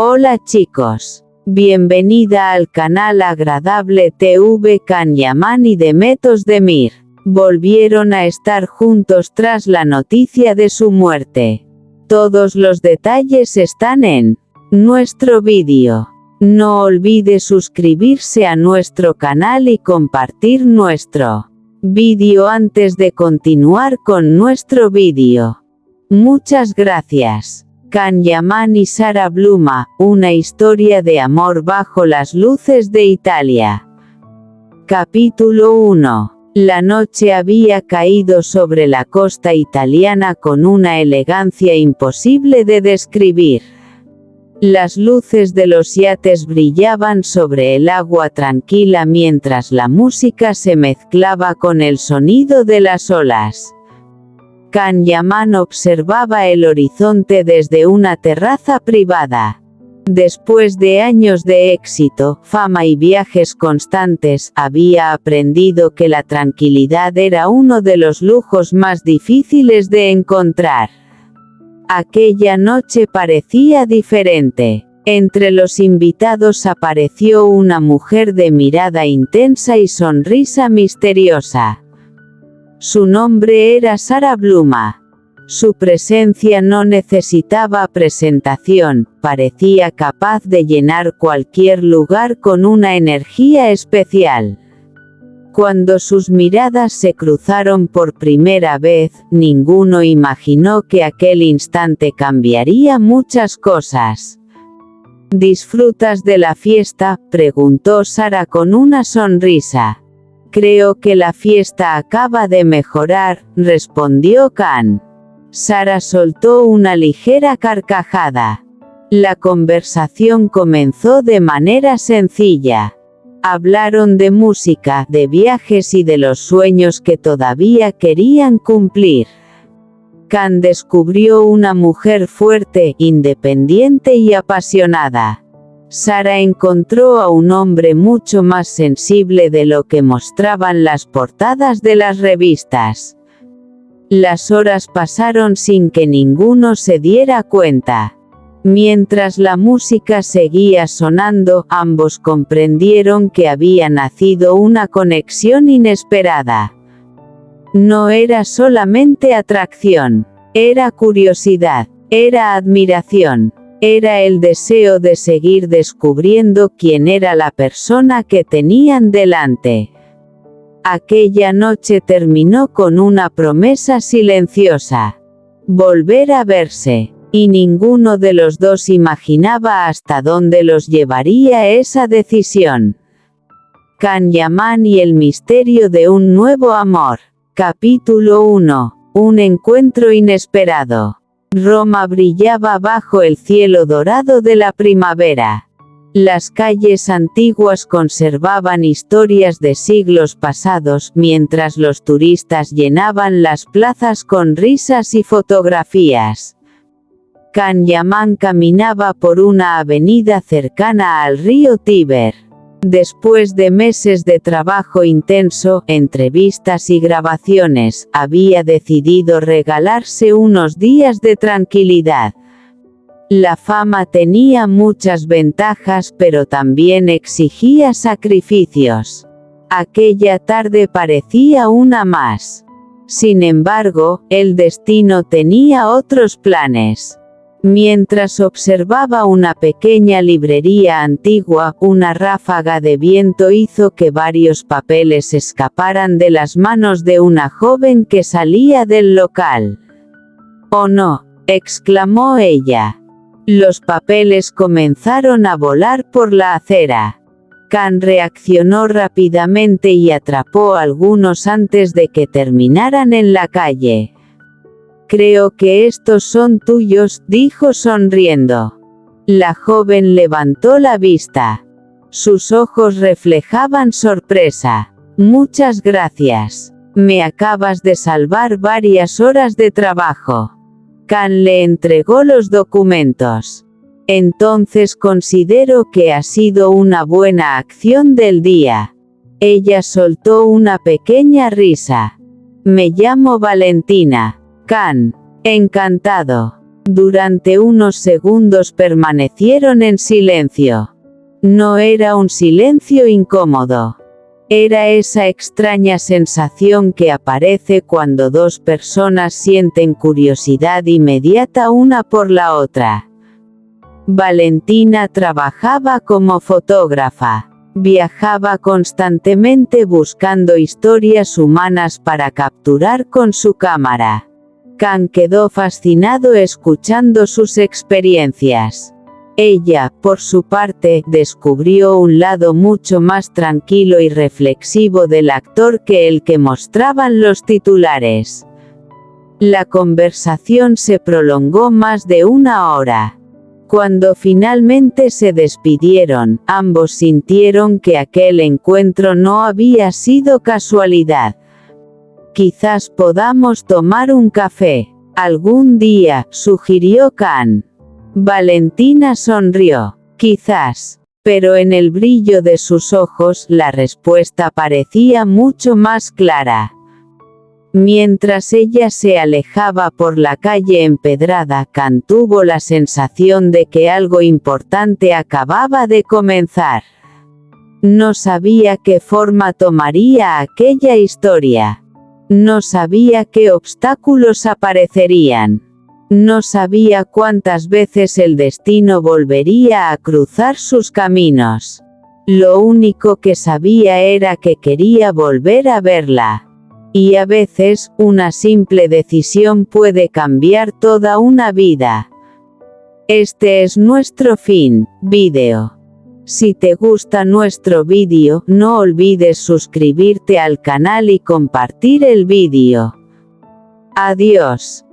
Hola chicos. Bienvenida al canal Agradable TV. Can Yaman y Demet Özdemir volvieron a estar juntos tras la noticia de su muerte. Todos los detalles están en nuestro vídeo. No olvide suscribirse a nuestro canal y compartir nuestro vídeo antes de continuar con nuestro vídeo. Muchas gracias. Can Yaman y Sara Bluma, una historia de amor bajo las luces de Italia. Capítulo 1. La noche había caído sobre la costa italiana con una elegancia imposible de describir. Las luces de los yates brillaban sobre el agua tranquila mientras la música se mezclaba con el sonido de las olas. Can Yaman observaba el horizonte desde una terraza privada. Después de años de éxito, fama y viajes constantes, había aprendido que la tranquilidad era uno de los lujos más difíciles de encontrar. Aquella noche parecía diferente. Entre los invitados apareció una mujer de mirada intensa y sonrisa misteriosa. Su nombre era Sara Bluma. Su presencia no necesitaba presentación, parecía capaz de llenar cualquier lugar con una energía especial. Cuando sus miradas se cruzaron por primera vez, ninguno imaginó que aquel instante cambiaría muchas cosas. ¿Disfrutas de la fiesta?, preguntó Sara con una sonrisa. Creo que la fiesta acaba de mejorar, respondió Can. Sara soltó una ligera carcajada. La conversación comenzó de manera sencilla. Hablaron de música, de viajes y de los sueños que todavía querían cumplir. Can descubrió una mujer fuerte, independiente y apasionada. Sara encontró a un hombre mucho más sensible de lo que mostraban las portadas de las revistas. Las horas pasaron sin que ninguno se diera cuenta. Mientras la música seguía sonando, ambos comprendieron que había nacido una conexión inesperada. No era solamente atracción, era curiosidad, era admiración. Era el deseo de seguir descubriendo quién era la persona que tenían delante. Aquella noche terminó con una promesa silenciosa. Volver a verse, y ninguno de los dos imaginaba hasta dónde los llevaría esa decisión. Can Yaman y el misterio de un nuevo amor. Capítulo 1. Un encuentro inesperado. Roma brillaba bajo el cielo dorado de la primavera. Las calles antiguas conservaban historias de siglos pasados, mientras los turistas llenaban las plazas con risas y fotografías. Can Yaman caminaba por una avenida cercana al río Tíber. Después de meses de trabajo intenso, entrevistas y grabaciones, había decidido regalarse unos días de tranquilidad. La fama tenía muchas ventajas, pero también exigía sacrificios. Aquella tarde parecía una más. Sin embargo, el destino tenía otros planes. Mientras observaba una pequeña librería antigua, una ráfaga de viento hizo que varios papeles escaparan de las manos de una joven que salía del local. «¡Oh no!», exclamó ella. Los papeles comenzaron a volar por la acera. Can reaccionó rápidamente y atrapó algunos antes de que terminaran en la calle. «Creo que estos son tuyos», dijo sonriendo. La joven levantó la vista. Sus ojos reflejaban sorpresa. «Muchas gracias. Me acabas de salvar varias horas de trabajo». Can le entregó los documentos. «Entonces considero que ha sido una buena acción del día». Ella soltó una pequeña risa. «Me llamo Valentina». Can. «Encantado». Durante unos segundos permanecieron en silencio. No era un silencio incómodo. Era esa extraña sensación que aparece cuando dos personas sienten curiosidad inmediata una por la otra. Valentina trabajaba como fotógrafa. Viajaba constantemente buscando historias humanas para capturar con su cámara. Can quedó fascinado escuchando sus experiencias. Ella, por su parte, descubrió un lado mucho más tranquilo y reflexivo del actor que el que mostraban los titulares. La conversación se prolongó más de una hora. Cuando finalmente se despidieron, ambos sintieron que aquel encuentro no había sido casualidad. Quizás podamos tomar un café algún día, sugirió Can. Valentina sonrió. Quizás. Pero en el brillo de sus ojos la respuesta parecía mucho más clara. Mientras ella se alejaba por la calle empedrada, Can tuvo la sensación de que algo importante acababa de comenzar. No sabía qué forma tomaría aquella historia. No sabía qué obstáculos aparecerían. No sabía cuántas veces el destino volvería a cruzar sus caminos. Lo único que sabía era que quería volver a verla. Y a veces, una simple decisión puede cambiar toda una vida. Este es nuestro fin, vídeo. Si te gusta nuestro vídeo, no olvides suscribirte al canal y compartir el vídeo. Adiós.